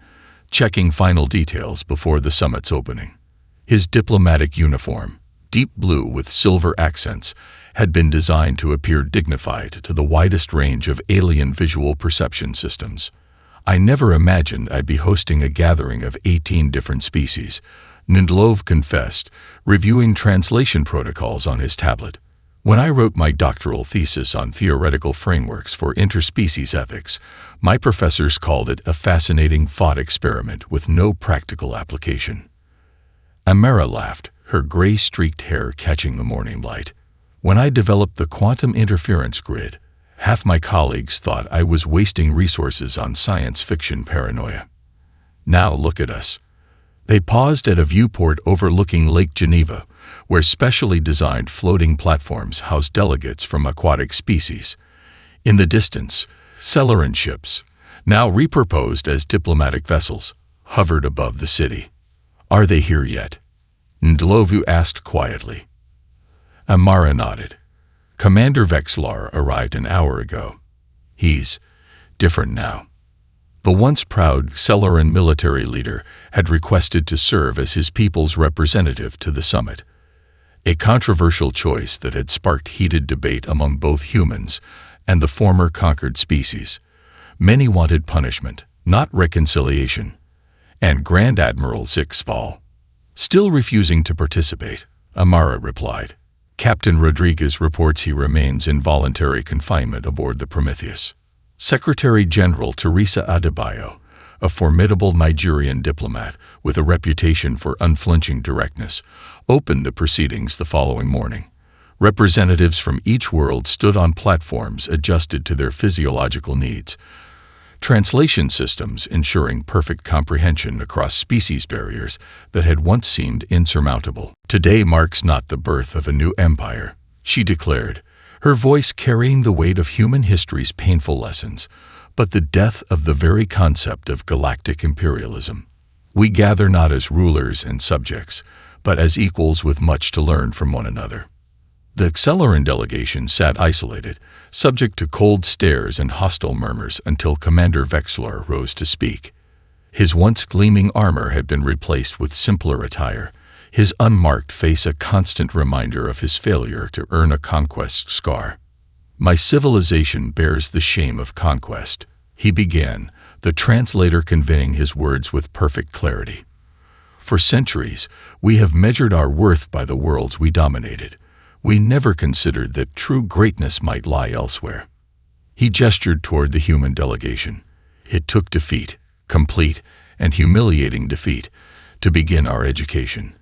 checking final details before the summit's opening. His diplomatic uniform, deep blue with silver accents, had been designed to appear dignified to the widest range of alien visual perception systems. "I never imagined I'd be hosting a gathering of 18 different species," Nindlov confessed, reviewing translation protocols on his tablet. "When I wrote my doctoral thesis on theoretical frameworks for interspecies ethics, my professors called it a fascinating thought experiment with no practical application." Amara laughed, her gray-streaked hair catching the morning light. "When I developed the quantum interference grid, half my colleagues thought I was wasting resources on science fiction paranoia. Now look at us." They paused at a viewport overlooking Lake Geneva, where specially designed floating platforms housed delegates from aquatic species. In the distance, Celeran ships, now repurposed as diplomatic vessels, hovered above the city. "Are they here yet?" Ndlovu asked quietly. Amara nodded. "Commander Vexlar arrived an hour ago. He's different now." The once proud Celeran military leader had requested to serve as his people's representative to the summit, a controversial choice that had sparked heated debate among both humans and the former conquered species. Many wanted punishment, not reconciliation, and Grand Admiral Zixval, still refusing to participate, Amara replied. "Captain Rodriguez reports he remains in voluntary confinement aboard the Prometheus." Secretary General Teresa Adebayo, a formidable Nigerian diplomat with a reputation for unflinching directness, opened the proceedings the following morning. Representatives from each world stood on platforms adjusted to their physiological needs, translation systems ensuring perfect comprehension across species barriers that had once seemed insurmountable. "Today marks not the birth of a new empire," she declared, her voice carrying the weight of human history's painful lessons, but the death of the very concept of galactic imperialism. "We gather not as rulers and subjects, but as equals with much to learn from one another." The Celeran delegation sat isolated, subject to cold stares and hostile murmurs until Commander Vexlar rose to speak. His once gleaming armor had been replaced with simpler attire, his unmarked face a constant reminder of his failure to earn a conquest scar. "My civilization bears the shame of conquest," he began, the translator conveying his words with perfect clarity. "For centuries, we have measured our worth by the worlds we dominated. We never considered that true greatness might lie elsewhere." He gestured toward the human delegation. "It took defeat, complete and humiliating defeat, to begin our education.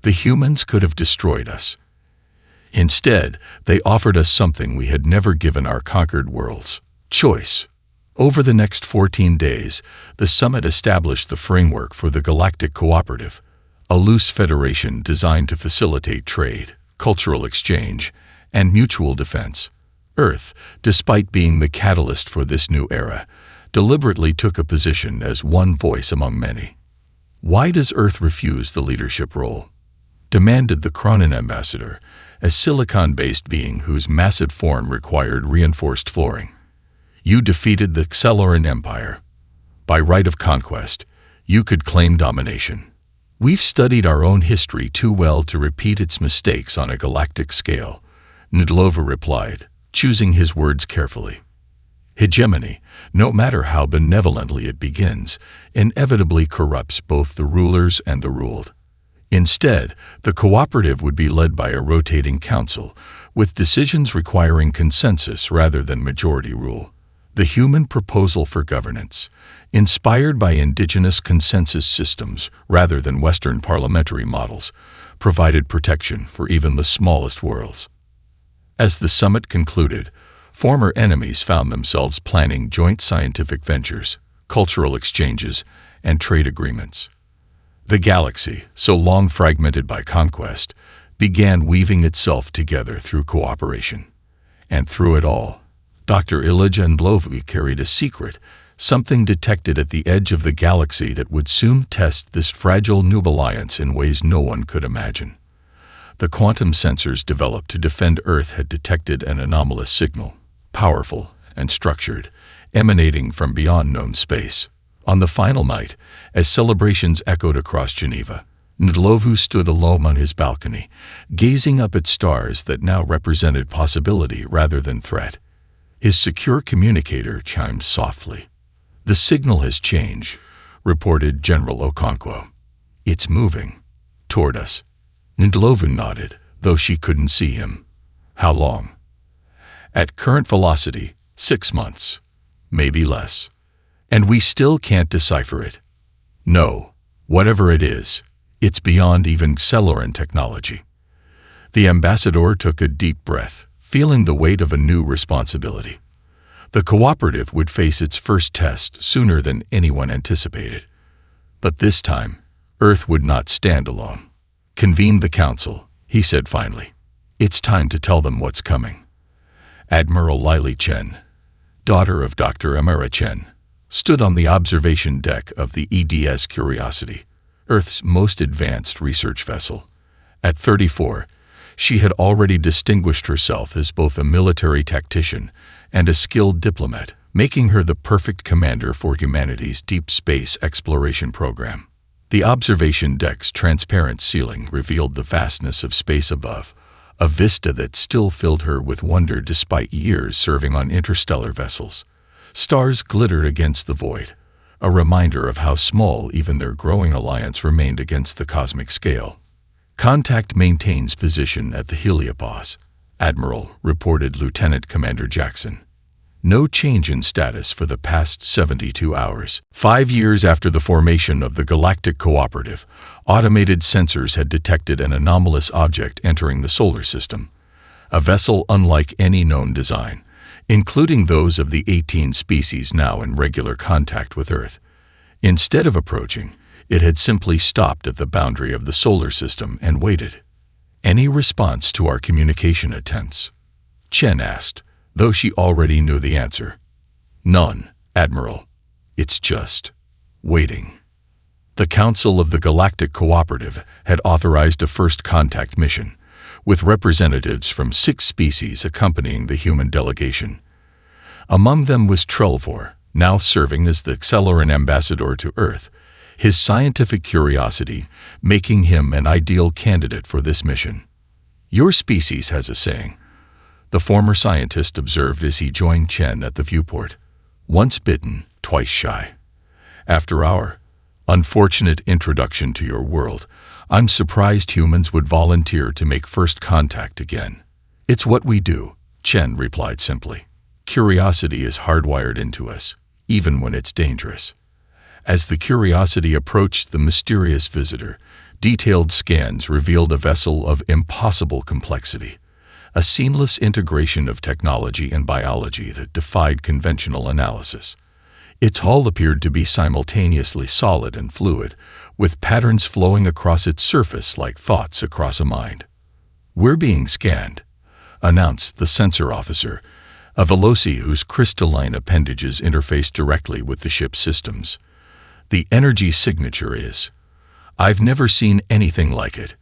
The humans could have destroyed us. Instead, they offered us something we had never given our conquered worlds: choice." Over the next 14 days, the summit established the framework for the Galactic Cooperative, a loose federation designed to facilitate trade, cultural exchange, and mutual defense. Earth, despite being the catalyst for this new era, deliberately took a position as one voice among many. "Why does Earth refuse the leadership role?" demanded the Cronin ambassador, a silicon-based being whose massive form required reinforced flooring. "You defeated the Celeran Empire. By right of conquest, you could claim domination. We've studied our own history too well to repeat its mistakes on a galactic scale," Ndlovu replied, choosing his words carefully. "Hegemony, no matter how benevolently it begins, inevitably corrupts both the rulers and the ruled. Instead, the cooperative would be led by a rotating council, with decisions requiring consensus rather than majority rule. The human proposal for governance, inspired by indigenous consensus systems rather than Western parliamentary models, provided protection for even the smallest worlds." As the summit concluded, former enemies found themselves planning joint scientific ventures, cultural exchanges, and trade agreements. The galaxy, so long fragmented by conquest, began weaving itself together through cooperation. And through it all, Dr. Elijah Ndlovu carried a secret, something detected at the edge of the galaxy that would soon test this fragile new alliance in ways no one could imagine. The quantum sensors developed to defend Earth had detected an anomalous signal, powerful and structured, emanating from beyond known space. On the final night, as celebrations echoed across Geneva, Ndlovu stood alone on his balcony, gazing up at stars that now represented possibility rather than threat. His secure communicator chimed softly. "The signal has changed," reported General Okonkwo. "It's moving toward us." Ndlovu nodded, though she couldn't see him. "How long?" "At current velocity, 6 months, maybe less. And we still can't decipher it. No, whatever it is, it's beyond even Celeran technology." The ambassador took a deep breath, feeling the weight of a new responsibility. The cooperative would face its first test sooner than anyone anticipated. But this time, Earth would not stand alone. "Convene the council," he said finally. "It's time to tell them what's coming." Admiral Lily Chen, daughter of Dr. Amara Chen, stood on the observation deck of the EDS Curiosity, Earth's most advanced research vessel. At 34, she had already distinguished herself as both a military tactician and a skilled diplomat, making her the perfect commander for humanity's deep space exploration program. The observation deck's transparent ceiling revealed the vastness of space above, a vista that still filled her with wonder despite years serving on interstellar vessels. Stars glittered against the void, a reminder of how small even their growing alliance remained against the cosmic scale. "Contact maintains position at the heliopause," Admiral reported Lieutenant Commander Jackson. "No change in status for the past 72 hours. 5 years after the formation of the Galactic Cooperative, automated sensors had detected an anomalous object entering the solar system, a vessel unlike any known design, including those of the 18 species now in regular contact with Earth. Instead of approaching, it had simply stopped at the boundary of the solar system and waited. "Any response to our communication attempts?" Chen asked, though she already knew the answer. "None, Admiral. It's just waiting." The Council of the Galactic Cooperative had authorized a first contact mission, with representatives from 6 species accompanying the human delegation. Among them was Trelvor, now serving as the Accelerant ambassador to Earth, his scientific curiosity making him an ideal candidate for this mission. "Your species has a saying," the former scientist observed as he joined Chen at the viewport. "Once bitten, twice shy. After our unfortunate introduction to your world, I'm surprised humans would volunteer to make first contact again." "It's what we do," Chen replied simply. "Curiosity is hardwired into us, even when it's dangerous." As the Curiosity approached the mysterious visitor, detailed scans revealed a vessel of impossible complexity, a seamless integration of technology and biology that defied conventional analysis. Its hull appeared to be simultaneously solid and fluid, with patterns flowing across its surface like thoughts across a mind. "We're being scanned," announced the sensor officer, a Veloci whose crystalline appendages interfaced directly with the ship's systems. "The energy signature is... I've never seen anything like it.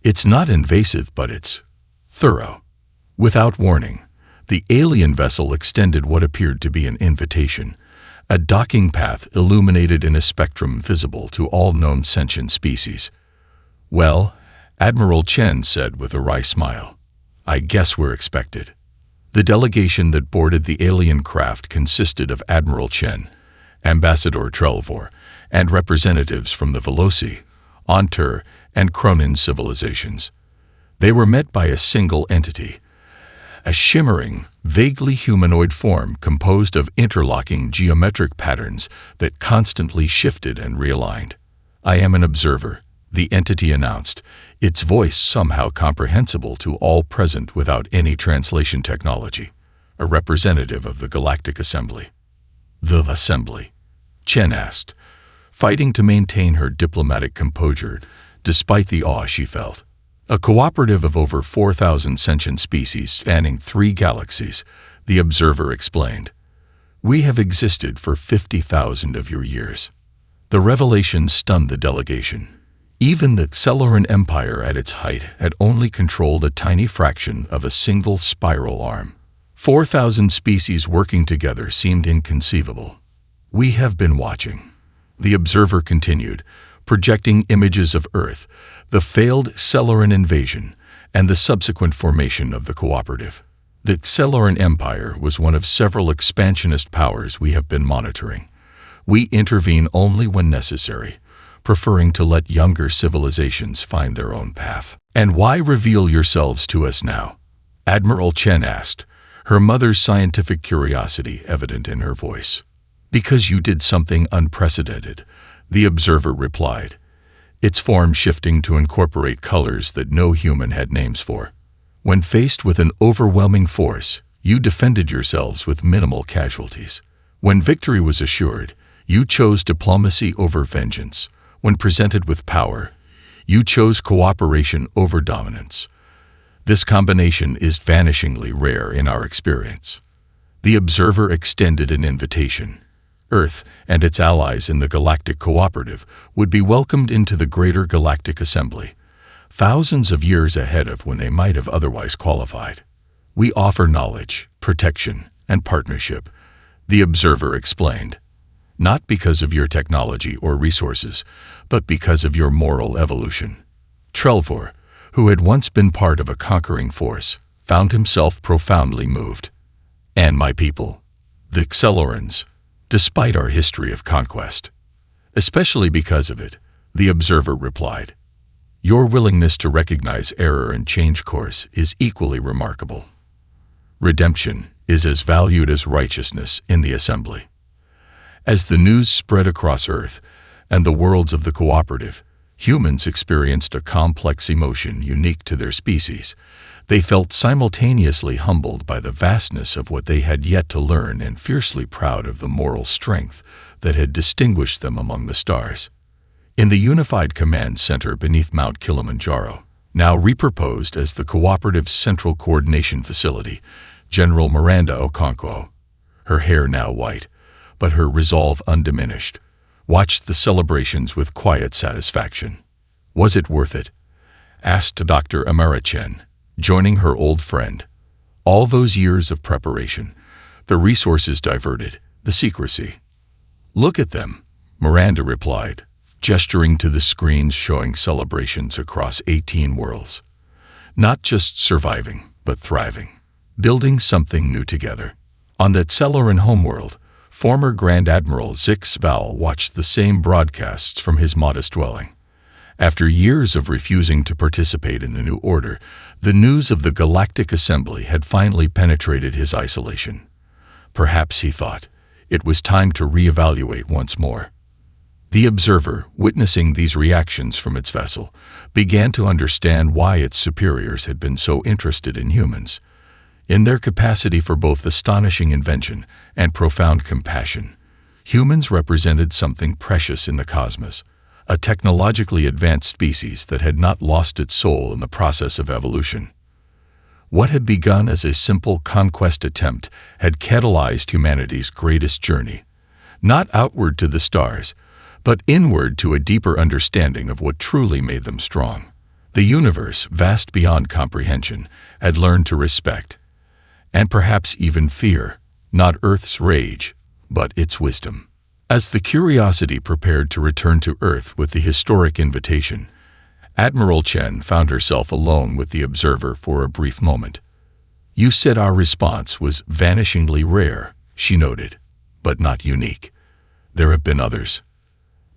It's not invasive, but it's thorough." Without warning, the alien vessel extended what appeared to be an invitation, a docking path illuminated in a spectrum visible to all known sentient species. "Well," Admiral Chen said with a wry smile, "I guess we're expected." The delegation that boarded the alien craft consisted of Admiral Chen, Ambassador Trelvor, and representatives from the Veloci, Ontur, and Cronin civilizations. They were met by a single entity, a shimmering, vaguely humanoid form composed of interlocking geometric patterns that constantly shifted and realigned. "I am an observer," the entity announced, its voice somehow comprehensible to all present without any translation technology. "A representative of the Galactic Assembly." "The Assembly?" Chen asked, fighting to maintain her diplomatic composure despite the awe she felt. "A cooperative of over 4,000 sentient species spanning 3 galaxies," the observer explained. "We have existed for 50,000 of your years." The revelation stunned the delegation. Even the Accelerant Empire at its height had only controlled a tiny fraction of a single spiral arm. 4,000 species working together seemed inconceivable. "We have been watching," the observer continued, projecting images of Earth, the failed Accelerant invasion, and the subsequent formation of the cooperative. "The Accelerant Empire was one of several expansionist powers we have been monitoring. We intervene only when necessary, preferring to let younger civilizations find their own path." "And why reveal yourselves to us now?" Admiral Chen asked, her mother's scientific curiosity evident in her voice. "Because you did something unprecedented," the observer replied, its form shifting to incorporate colors that no human had names for. "When faced with an overwhelming force, you defended yourselves with minimal casualties. When victory was assured, you chose diplomacy over vengeance. When presented with power, you chose cooperation over dominance. This combination is vanishingly rare in our experience. The observer extended an invitation. Earth and its allies in the Galactic Cooperative would be welcomed into the greater Galactic Assembly, thousands of years ahead of when they might have otherwise qualified. We offer knowledge, protection, and partnership, the observer explained. Not because of your technology or resources, but because of your moral evolution. Trelvor, who had once been part of a conquering force, found himself profoundly moved. And my people, the Xelorans, despite our history of conquest. Especially because of it, the observer replied. Your willingness to recognize error and change course is equally remarkable. Redemption is as valued as righteousness in the assembly. As the news spread across Earth and the worlds of the cooperative, humans experienced a complex emotion unique to their species. They felt simultaneously humbled by the vastness of what they had yet to learn and fiercely proud of the moral strength that had distinguished them among the stars. In the unified command center beneath Mount Kilimanjaro, now repurposed as the Cooperative's Central Coordination Facility, General Miranda Okonkwo, her hair now white, but her resolve undiminished, watched the celebrations with quiet satisfaction. Was it worth it? Asked Dr. Amara Chen, joining her old friend. All those years of preparation, the resources diverted, the secrecy. Look at them, Miranda replied, gesturing to the screens showing celebrations across 18 worlds. Not just surviving, but thriving, building something new together. On that Celoran homeworld, former Grand Admiral Zix Val watched the same broadcasts from his modest dwelling. After years of refusing to participate in the new order, the news of the Galactic Assembly had finally penetrated his isolation. Perhaps, he thought, it was time to reevaluate once more. The observer, witnessing these reactions from its vessel, began to understand why its superiors had been so interested in humans. In their capacity for both astonishing invention and profound compassion, humans represented something precious in the cosmos, a technologically advanced species that had not lost its soul in the process of evolution. What had begun as a simple conquest attempt had catalyzed humanity's greatest journey, not outward to the stars, but inward to a deeper understanding of what truly made them strong. The universe, vast beyond comprehension, had learned to respect, and perhaps even fear, not Earth's rage, but its wisdom. As the Curiosity prepared to return to Earth with the historic invitation, Admiral Chen found herself alone with the observer for a brief moment. You said our response was vanishingly rare, she noted, but not unique. There have been others.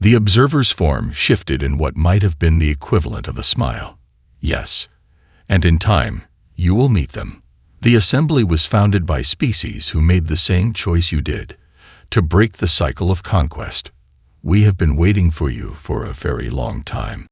The observer's form shifted in what might have been the equivalent of a smile. Yes, and in time, you will meet them. The assembly was founded by species who made the same choice you did, to break the cycle of conquest. We have been waiting for you for a very long time.